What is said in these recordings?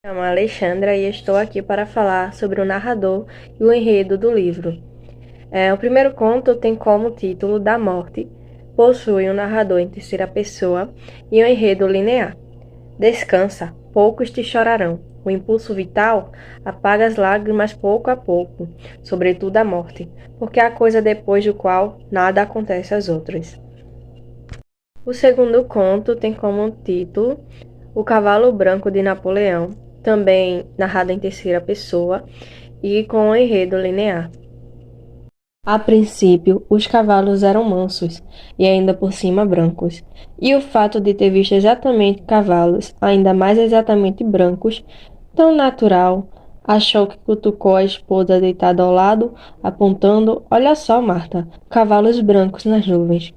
Me chamo Alexandra e estou aqui para falar sobre o narrador e o enredo do livro. O primeiro conto tem como título Da Morte, possui um narrador em terceira pessoa e um enredo linear. Descansa, poucos te chorarão. O impulso vital apaga as lágrimas pouco a pouco, sobretudo a morte, porque é a coisa depois do qual nada acontece aos outros. O segundo conto tem como título O Cavalo Branco de Napoleão, também narrado em terceira pessoa e com um enredo linear. A princípio, os cavalos eram mansos e ainda por cima brancos, e o fato de ter visto exatamente cavalos, ainda mais exatamente brancos, tão natural, achou que cutucou a esposa deitada ao lado, apontando: Olha só, Marta, cavalos brancos nas nuvens.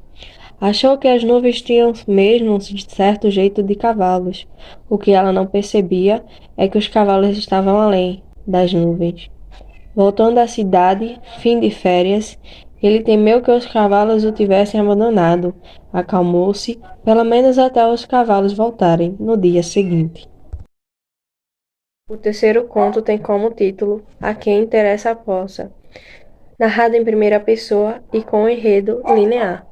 Achou que as nuvens tinham mesmo um certo jeito de cavalos. O que ela não percebia é que os cavalos estavam além das nuvens. Voltando à cidade, fim de férias, ele temeu que os cavalos o tivessem abandonado. Acalmou-se, pelo menos até os cavalos voltarem no dia seguinte. O terceiro conto tem como título A Quem Interessa a Poça, narrado em primeira pessoa e com enredo linear.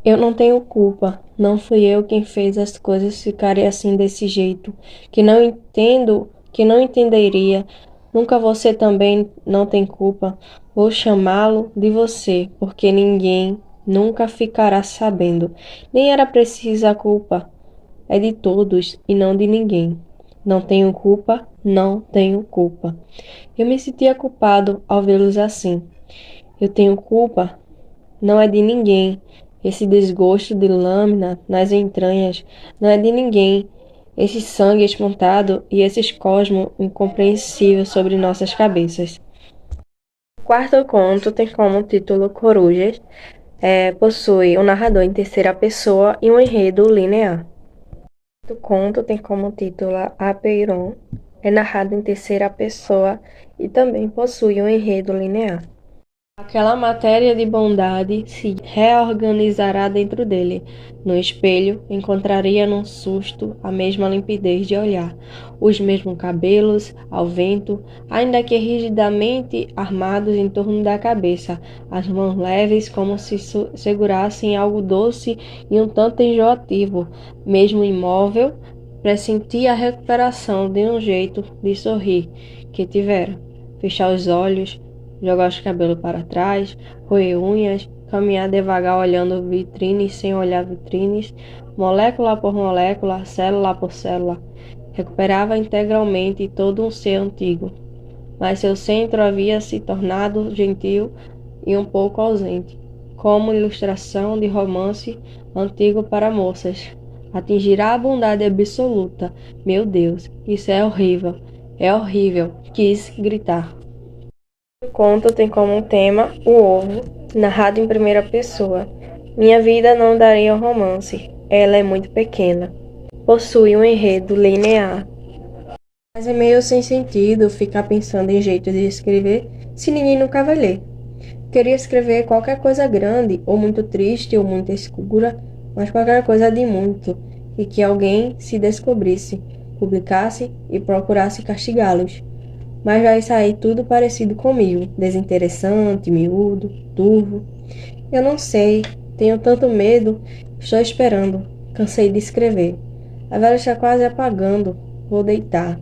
Eu não tenho culpa, não fui eu quem fez as coisas ficarem assim desse jeito, que não entendo, que não entenderia. Nunca você também não tem culpa. Vou chamá-lo de você, porque ninguém nunca ficará sabendo. Nem era precisa a culpa. É de todos e não de ninguém. Não tenho culpa, não tenho culpa. Eu me sentia culpado ao vê-los assim. Eu tenho culpa, não é de ninguém. Esse desgosto de lâmina nas entranhas não é de ninguém. Esse sangue espantado e esse cosmo incompreensível sobre nossas cabeças. O quarto conto tem como título Corujas. Possui um narrador em terceira pessoa e um enredo linear. O conto tem como título Apeiron. É narrado em terceira pessoa e também possui um enredo linear. Aquela matéria de bondade se reorganizará dentro dele. No espelho, encontraria num susto a mesma limpidez de olhar, os mesmos cabelos ao vento, ainda que rigidamente armados em torno da cabeça, as mãos leves como se segurassem algo doce e um tanto enjoativo. Mesmo imóvel, pressentia a recuperação de um jeito de sorrir que tivera. Fechar os olhos, jogar os cabelos para trás, roer unhas, caminhar devagar olhando vitrines sem olhar vitrines, molécula por molécula, célula por célula. Recuperava integralmente todo um ser antigo, mas seu centro havia se tornado gentil e um pouco ausente, como ilustração de romance antigo para moças. Atingirá a bondade absoluta. Meu Deus, isso é horrível! É horrível! Quis gritar. O conto tem como tema o ovo, narrado em primeira pessoa. Minha vida não daria um romance, ela é muito pequena. Possui um enredo linear. Mas é meio sem sentido ficar pensando em jeito de escrever se ninguém nunca vai ler. Queria escrever qualquer coisa grande, ou muito triste, ou muito escura, mas qualquer coisa de muito, e que alguém se descobrisse, publicasse e procurasse castigá-los. Mas vai sair tudo parecido comigo, desinteressante, miúdo, turvo. Eu não sei, tenho tanto medo, estou esperando, cansei de escrever. A vela está quase apagando, vou deitar.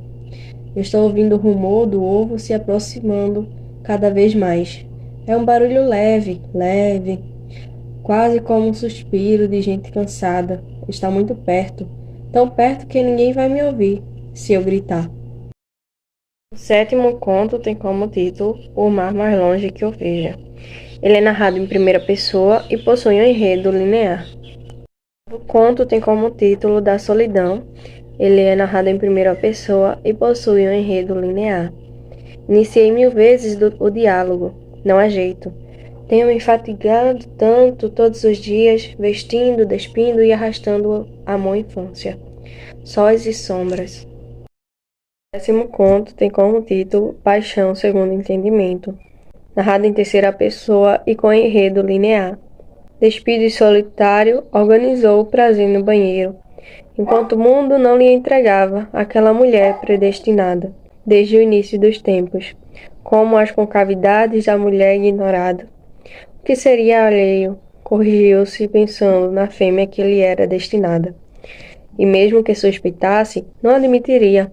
Estou ouvindo o rumor do ovo se aproximando cada vez mais. É um barulho leve, leve, quase como um suspiro de gente cansada. Está muito perto, tão perto que ninguém vai me ouvir se eu gritar. O sétimo conto tem como título O Mar Mais Longe que eu veja. Ele é narrado em primeira pessoa e possui um enredo linear. O conto tem como título Da Solidão. Ele é narrado em primeira pessoa e possui um enredo linear. Iniciei 1000 vezes o diálogo. Não há jeito. Tenho me fatigado tanto todos os dias, vestindo, despindo e arrastando a amor infância. Sóis e sombras. O décimo conto tem como título Paixão segundo entendimento, narrado em terceira pessoa e com enredo linear. Despido e solitário, organizou o prazer no banheiro. enquanto o mundo não lhe entregava aquela mulher predestinada, desde o início dos tempos, como as concavidades da mulher ignorada. O que seria alheio, corrigiu-se pensando na fêmea que lhe era destinada. E mesmo que suspeitasse, não admitiria,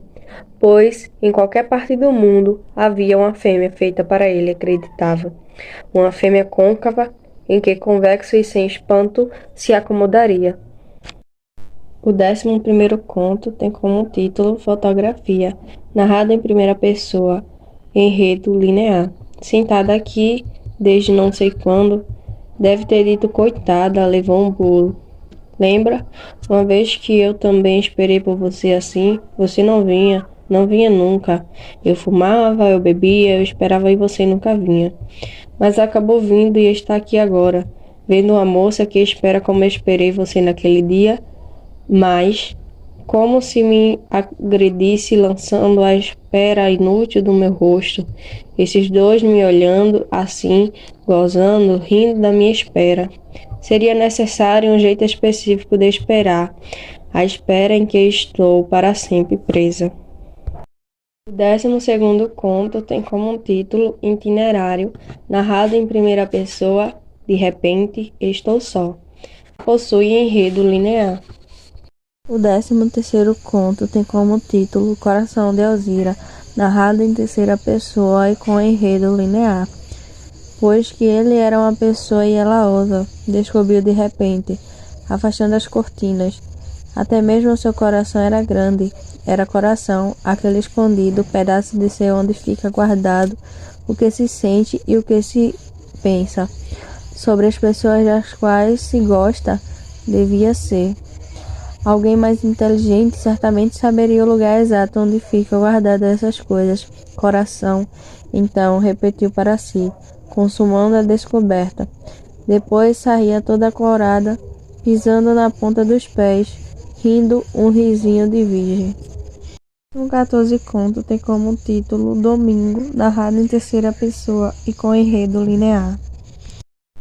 pois em qualquer parte do mundo havia uma fêmea feita para ele, acreditava. Uma fêmea côncava, em que convexo e sem espanto se acomodaria. O 11º conto tem como título Fotografia, narrado em primeira pessoa, enredo linear. Sentada aqui, desde não sei quando, deve ter dito coitada, levou um bolo. Lembra? Uma vez que eu também esperei por você assim, você não vinha, não vinha nunca. Eu fumava, eu bebia, eu esperava e você nunca vinha. Mas acabou vindo e está aqui agora, vendo uma moça que espera como eu esperei você naquele dia, mas como se me agredisse lançando a espera inútil do meu rosto. Esses dois me olhando assim, gozando, rindo da minha espera. Seria necessário um jeito específico de esperar, a espera em que estou para sempre presa. O 12º conto tem como título Itinerário, narrado em primeira pessoa, de repente, estou só. Possui enredo linear. O 13º conto tem como título Coração de Alzira, narrado em terceira pessoa e com enredo linear. Pois que ele era uma pessoa e ela ousa, descobriu de repente, afastando as cortinas. Até mesmo seu coração era grande, era coração, aquele escondido pedaço de ser onde fica guardado o que se sente e o que se pensa. Sobre as pessoas das quais se gosta, devia ser. Alguém mais inteligente certamente saberia o lugar exato onde ficam guardadas essas coisas. Coração, então, repetiu para si, consumando a descoberta. Depois saía toda corada, pisando na ponta dos pés, rindo um risinho de virgem. O 14 conto tem como título Domingo, narrado em terceira pessoa e com enredo linear.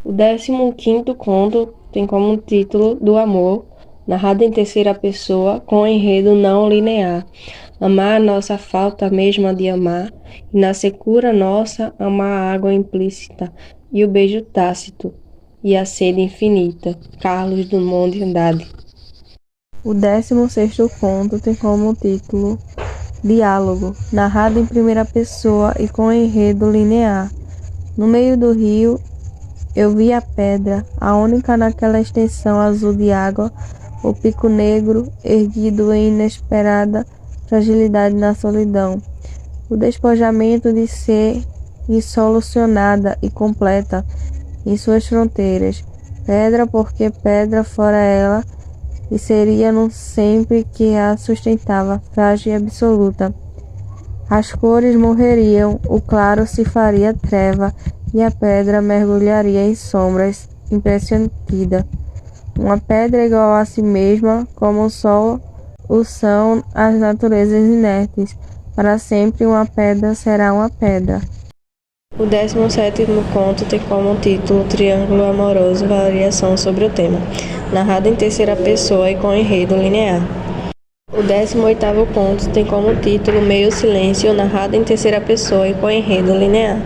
O 15º conto tem como título Do Amor, narrado em terceira pessoa, com enredo não linear. Amar a nossa falta mesma de amar, e na secura nossa amar a água implícita, e o beijo tácito, e a sede infinita. Carlos Drummond de Andrade. O 16º conto tem como título Diálogo, narrado em primeira pessoa e com enredo linear. No meio do rio, eu vi a pedra, a única naquela extensão azul de água, o pico negro, erguido em inesperada fragilidade na solidão. O despojamento de ser insolucionada e completa em suas fronteiras. Pedra porque pedra fora ela, e seria no sempre que a sustentava, frágil e absoluta. As cores morreriam, o claro se faria treva, e a pedra mergulharia em sombras, impressionida. Uma pedra igual a si mesma, como o sol o são as naturezas inertes. Para sempre uma pedra será uma pedra. O 17º conto tem como título Triângulo Amoroso, variação sobre o tema, narrado em terceira pessoa e com enredo linear. O 18º conto tem como título Meio Silêncio, narrado em terceira pessoa e com enredo linear.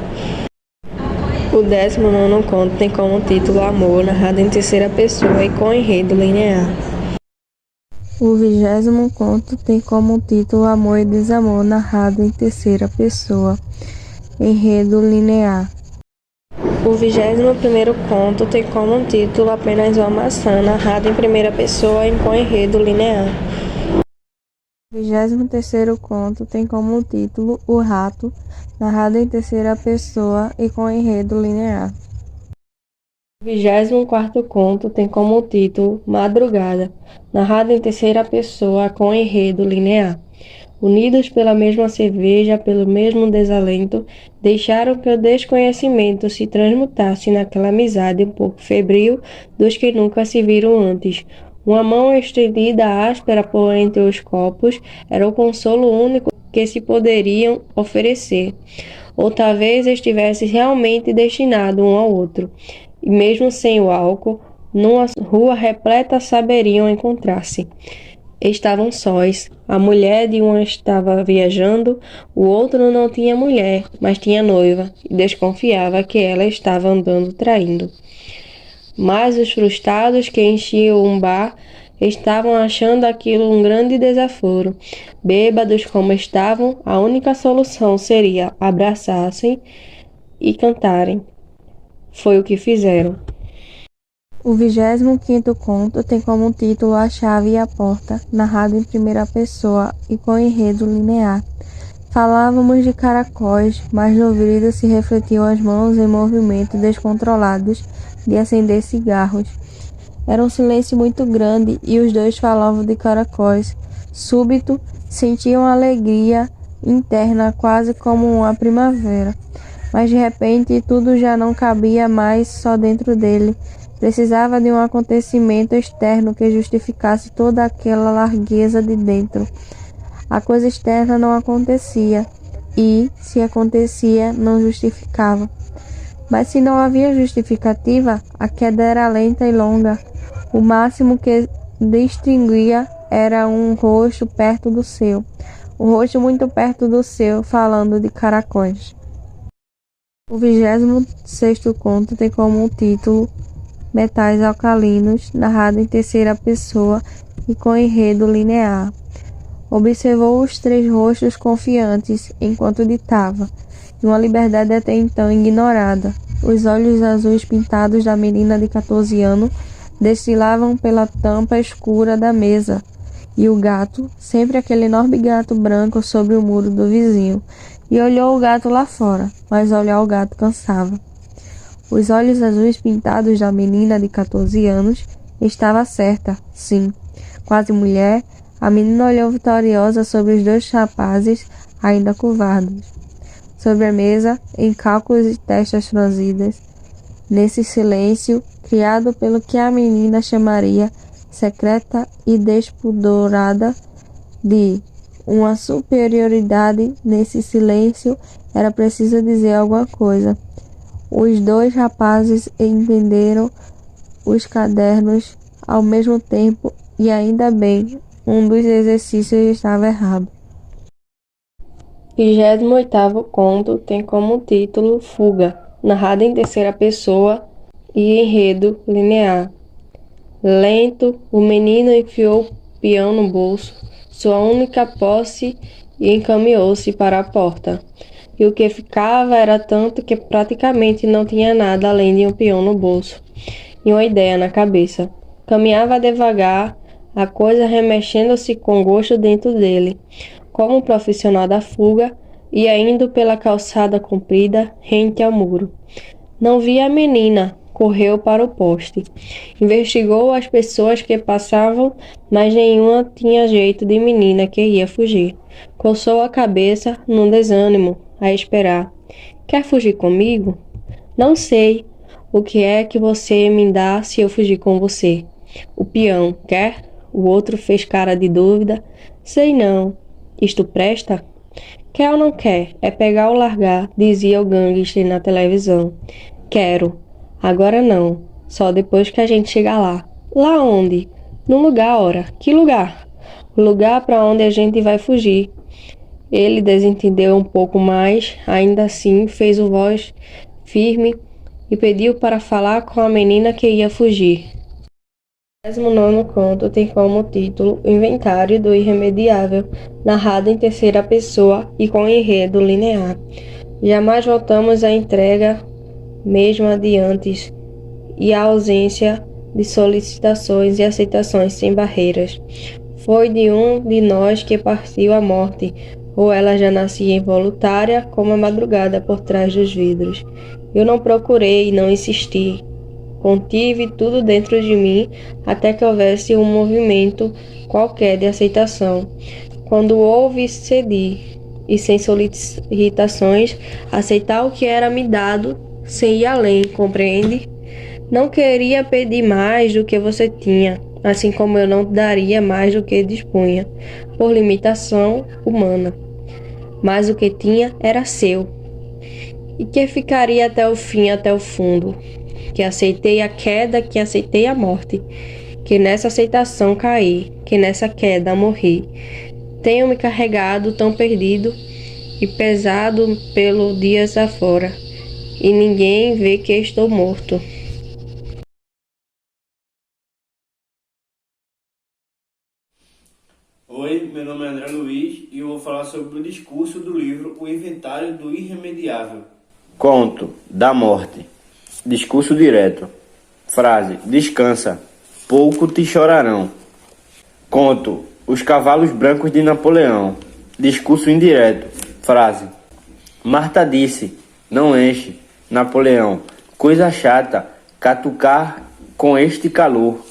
O 19º conto tem como título Amor, narrado em terceira pessoa e com enredo linear. O 20º conto tem como título Amor e Desamor, narrado em terceira pessoa, enredo linear. O 21º conto tem como título Apenas uma maçã, narrado em primeira pessoa e com enredo linear. O 23º conto tem como título O Rato, narrado em terceira pessoa e com enredo linear. O 24º conto tem como título Madrugada, narrado em terceira pessoa com enredo linear. Unidos pela mesma cerveja, pelo mesmo desalento, deixaram que o desconhecimento se transmutasse naquela amizade um pouco febril dos que nunca se viram antes. Uma mão estendida áspera por entre os copos era o consolo único que se poderiam oferecer. Ou talvez estivesse realmente destinado um ao outro. E mesmo sem o álcool, numa rua repleta saberiam encontrar-se. estavam sós. A mulher de um estava viajando, o outro não tinha mulher, mas tinha noiva, e desconfiava que ela estava andando traindo. Mas os frustrados que enchiam um bar estavam achando aquilo um grande desaforo. Bêbados como estavam, a única solução seria abraçassem e cantarem. Foi o que fizeram. O 25º conto tem como título A Chave e a Porta, narrado em primeira pessoa e com enredo linear. Falávamos de caracóis, mas no vidro se refletiam as mãos em movimentos descontrolados de acender cigarros. Era um silêncio muito grande e os dois falavam de caracóis. Súbito, sentiam alegria interna quase como uma primavera. Mas de repente tudo já não cabia mais só dentro dele. Precisava de um acontecimento externo que justificasse toda aquela largueza de dentro. A coisa externa não acontecia e, se acontecia, não justificava. Mas se não havia justificativa, a queda era lenta e longa. O máximo que distinguia era um rosto perto do seu, um rosto muito perto do seu, falando de caracóis. O 26º conto tem como título Metais Alcalinos, narrado em terceira pessoa e com enredo linear. Observou os 3 rostos confiantes enquanto ditava, de uma liberdade até então ignorada. Os olhos azuis pintados da menina de 14 anos desfilavam pela tampa escura da mesa, e o gato, sempre aquele enorme gato branco sobre o muro do vizinho, e olhou o gato lá fora, mas olhar o gato cansava. Os olhos azuis pintados da menina de 14 anos estava certa, sim. Quase mulher, a menina olhou vitoriosa sobre os 2 rapazes, ainda covardes. Sobre a mesa, em cálculos e testas franzidas, nesse silêncio, criado pelo que a menina chamaria secreta e despudorada de uma superioridade, nesse silêncio era preciso dizer alguma coisa. Os 2 rapazes entenderam os cadernos ao mesmo tempo e ainda bem, um dos exercícios estava errado. O 28º conto tem como título Fuga, narrado em terceira pessoa e enredo linear. Lento, o menino enfiou o peão no bolso, sua única posse, e encaminhou-se para a porta. E o que ficava era tanto que praticamente não tinha nada além de um peão no bolso e uma ideia na cabeça. Caminhava devagar, a coisa remexendo-se com gosto dentro dele, como um profissional da fuga, ia indo pela calçada comprida, rente ao muro. Não via a menina, correu para o poste. Investigou as pessoas que passavam, mas nenhuma tinha jeito de menina que ia fugir. Coçou a cabeça, num desânimo, a esperar. Quer fugir comigo? Não sei. O que é que você me dá se eu fugir com você? O peão, quer? O outro fez cara de dúvida. Sei não. Isto presta? Quer ou não quer? É pegar ou largar, dizia o gangster na televisão. Quero. Agora não. Só depois que a gente chegar lá. Lá onde? No lugar, ora. Que lugar? O lugar para onde a gente vai fugir. Ele desentendeu um pouco mais, ainda assim fez o voz firme e pediu para falar com a menina que ia fugir. O 29º conto tem como título O Inventário do Irremediável, narrado em terceira pessoa e com enredo linear. Jamais voltamos à entrega, mesmo adiante, e à ausência de solicitações e aceitações sem barreiras. Foi de um de nós que partiu a morte, ou ela já nascia involuntária, como a madrugada por trás dos vidros. Eu não procurei, não insisti. Contive tudo dentro de mim até que houvesse um movimento qualquer de aceitação. Quando houve, cedi, e sem solicitações, aceitar o que era me dado, sem ir além, compreende? Não queria pedir mais do que você tinha, assim como eu não daria mais do que dispunha, por limitação humana. Mas o que tinha era seu, e que ficaria até o fim, até o fundo. Que aceitei a queda, que aceitei a morte, que nessa aceitação caí, que nessa queda morri. Tenho me carregado tão perdido e pesado pelo dias afora, e ninguém vê que estou morto. Oi, meu nome é André Luiz e eu vou falar sobre o discurso do livro O Inventário do Irremediável. Conto da morte. Discurso direto. Frase: descansa, pouco te chorarão. Conto: os cavalos brancos de Napoleão. Discurso indireto. Frase: Marta disse: não enche, Napoleão. Coisa chata, catucar com este calor.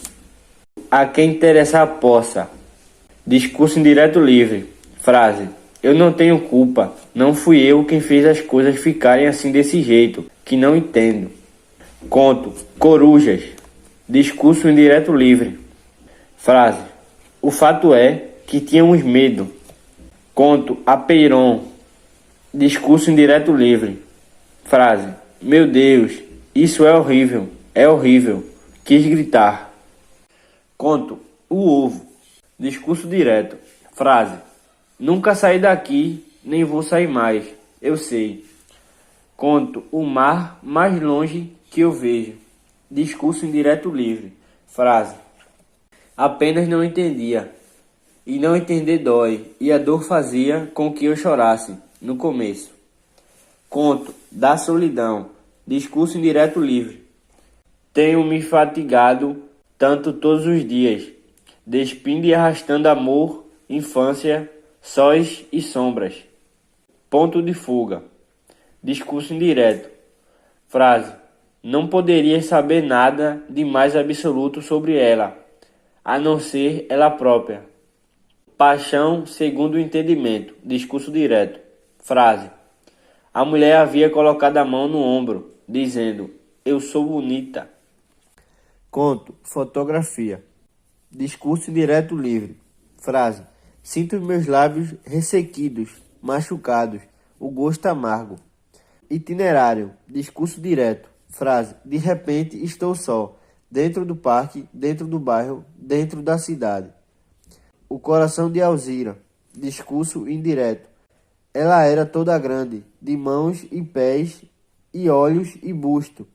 A quem interessar possa. Discurso indireto livre. Frase: eu não tenho culpa. Não fui eu quem fez as coisas ficarem assim desse jeito, que não entendo. Conto: corujas. Discurso indireto livre. Frase: o fato é que tínhamos medo. Conto: apeiron. Discurso indireto livre. Frase: meu Deus, isso é horrível. É horrível. Quis gritar. Conto: o ovo. Discurso direto. Frase: nunca saí daqui, nem vou sair mais. Eu sei. Conto: o mar mais longe que eu vejo. Discurso indireto livre. Frase: apenas não entendia. E não entender dói, e a dor fazia com que eu chorasse, no começo. Conto da solidão. Discurso indireto livre. Tenho me fatigado tanto todos os dias, despindo e arrastando amor, infância, sóis e sombras. Ponto de fuga. Discurso indireto. Frase: não poderias saber nada de mais absoluto sobre ela, a não ser ela própria. Paixão segundo o entendimento. Discurso direto. Frase: a mulher havia colocado a mão no ombro, dizendo: eu sou bonita. Conto: fotografia. Discurso direto livre. Frase: sinto meus lábios ressequidos, machucados, o gosto amargo. Itinerário. Discurso direto. Frase: de repente estou só, dentro do parque, dentro do bairro, dentro da cidade. O coração de Alzira. Discurso indireto. Ela era toda grande, de mãos e pés, e olhos e busto,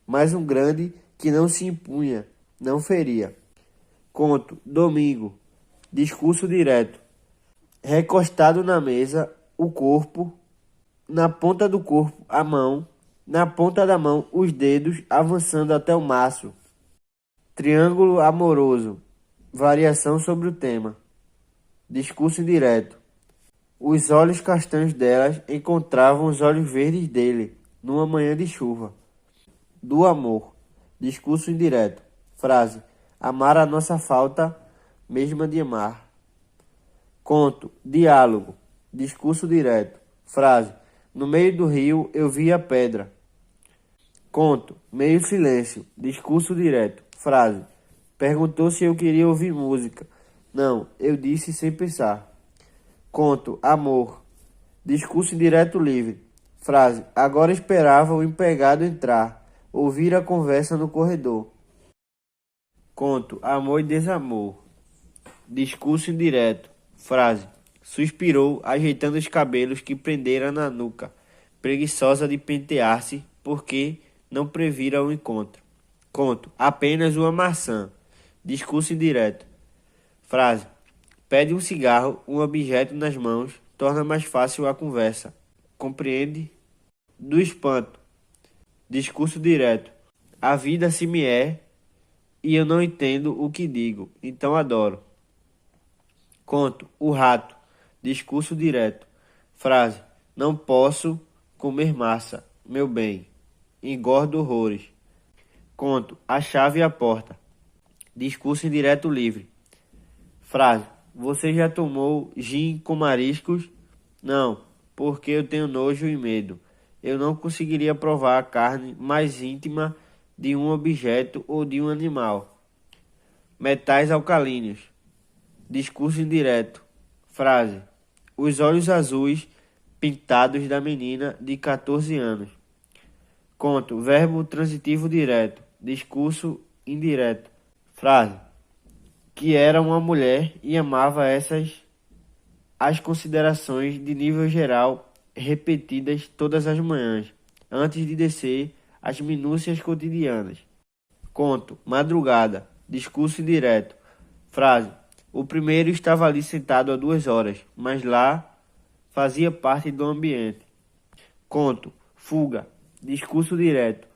mas um grande que não se impunha, não feria. Conto: domingo. Discurso direto. Recostado na mesa, o corpo, na ponta do corpo, a mão, na ponta da mão, os dedos avançando até o maço. Triângulo amoroso. Variação sobre o tema. Discurso indireto. Os olhos castanhos delas encontravam os olhos verdes dele, numa manhã de chuva. Do amor. Discurso indireto. Frase: amar a nossa falta mesma de amar. Conto: diálogo. Discurso direto. Frase: no meio do rio eu vi a pedra. Conto: meio silêncio. Discurso direto. Frase: perguntou se eu queria ouvir música. Não, eu disse sem pensar. Conto: amor. Discurso indireto livre. Frase: agora esperava o empregado entrar, ouvir a conversa no corredor. Conto: amor e desamor. Discurso indireto. Frase: suspirou, ajeitando os cabelos que prendera na nuca, preguiçosa de pentear-se, porque não previra o encontro. Conto: apenas uma maçã. Discurso indireto. Frase: pede um cigarro, um objeto nas mãos, torna mais fácil a conversa. Compreende? Do espanto. Discurso direto. A vida se me é, e eu não entendo o que digo, então adoro. Conto: o rato. Discurso direto. Frase: não posso comer massa, meu bem. Engordo horrores. Conto: a chave e a porta. Discurso indireto livre. Frase: você já tomou gin com mariscos? Não, porque eu tenho nojo e medo. Eu não conseguiria provar a carne mais íntima de um objeto ou de um animal. Metais alcalinos. Discurso indireto. Frase: os olhos azuis pintados da menina de 14 anos. Conto: verbo transitivo direto. Discurso indireto. Frase: que era uma mulher e amava as considerações de nível geral repetidas todas as manhãs, antes de descer às minúcias cotidianas. Conto, madrugada, discurso indireto. Frase: o primeiro estava ali sentado há 2 horas, mas lá fazia parte do ambiente. Conto, fuga, discurso direto.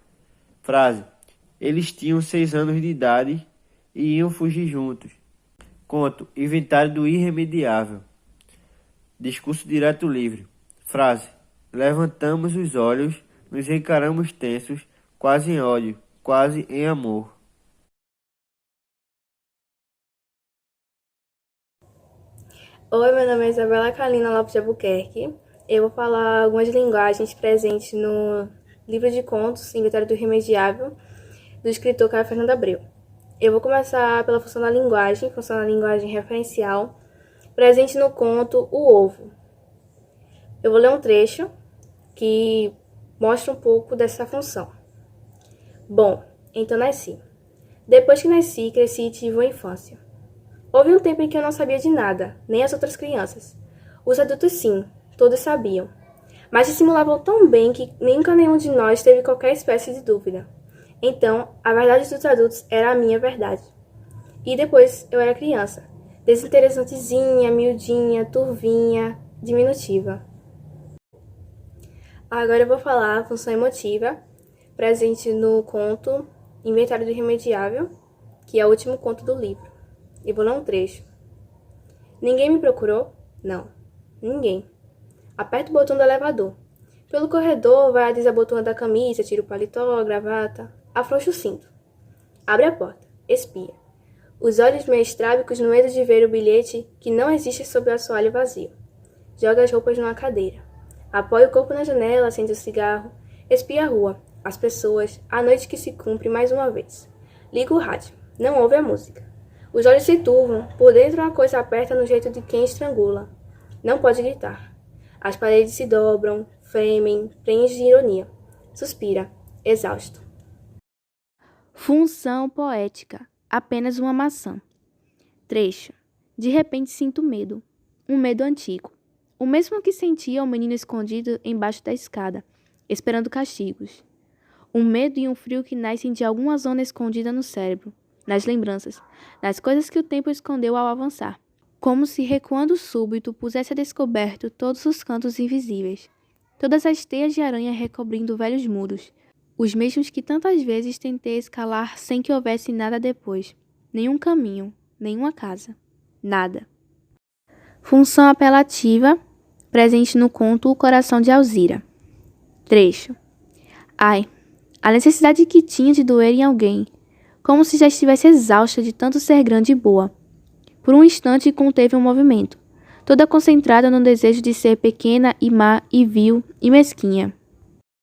Frase: eles tinham 6 anos de idade e iam fugir juntos. Conto, inventário do irremediável. Discurso direto livre. Frase: levantamos os olhos, nos encaramos tensos, quase em ódio, quase em amor. Oi, meu nome é Isabela Kalina Lopes de Albuquerque. Eu vou falar algumas linguagens presentes no livro de contos Inventário do Irremediável, do escritor Caio Fernando Abreu. Eu vou começar pela função da linguagem referencial, presente no conto O Ovo. Eu vou ler um trecho que mostra um pouco dessa função. Bom, então nasci. Depois que nasci, cresci e tive uma infância. Houve um tempo em que eu não sabia de nada, nem as outras crianças. Os adultos sim, todos sabiam. Mas dissimulavam tão bem que nunca nenhum de nós teve qualquer espécie de dúvida. Então, a verdade dos adultos era a minha verdade. E depois eu era criança, desinteressantezinha, miudinha, turvinha, diminutiva. Agora eu vou falar a função emotiva, presente no conto Inventário do Irremediável, que é o último conto do livro. E vou ler um trecho. Ninguém me procurou? Não, ninguém. Aperta o botão do elevador. Pelo corredor, vai desabotoando a camisa, tira o paletó, a gravata, afrouxa o cinto. Abre a porta, espia. Os olhos meio estrábicos no medo de ver o bilhete que não existe sob o assoalho vazio. Joga as roupas numa cadeira. Apoia o corpo na janela, acende o cigarro. Espia a rua, as pessoas, a noite que se cumpre mais uma vez. Liga o rádio. Não ouve a música. Os olhos se turvam, por dentro uma coisa aperta no jeito de quem estrangula. Não pode gritar. As paredes se dobram, fremem, preenche de ironia. Suspira, exausto. Função poética. Apenas uma maçã. Trecho. De repente sinto medo. Um medo antigo. O mesmo que sentia o menino escondido embaixo da escada, esperando castigos. Um medo e um frio que nascem de alguma zona escondida no cérebro, nas lembranças, nas coisas que o tempo escondeu ao avançar. Como se recuando súbito pusesse a descoberto todos os cantos invisíveis, todas as teias de aranha recobrindo velhos muros, os mesmos que tantas vezes tentei escalar sem que houvesse nada depois, nenhum caminho, nenhuma casa, nada. Função apelativa, presente no conto O Coração de Alzira. Trecho. Ai, a necessidade que tinha de doer em alguém, como se já estivesse exausta de tanto ser grande e boa. Por um instante conteve um movimento, toda concentrada no desejo de ser pequena e má e vil e mesquinha.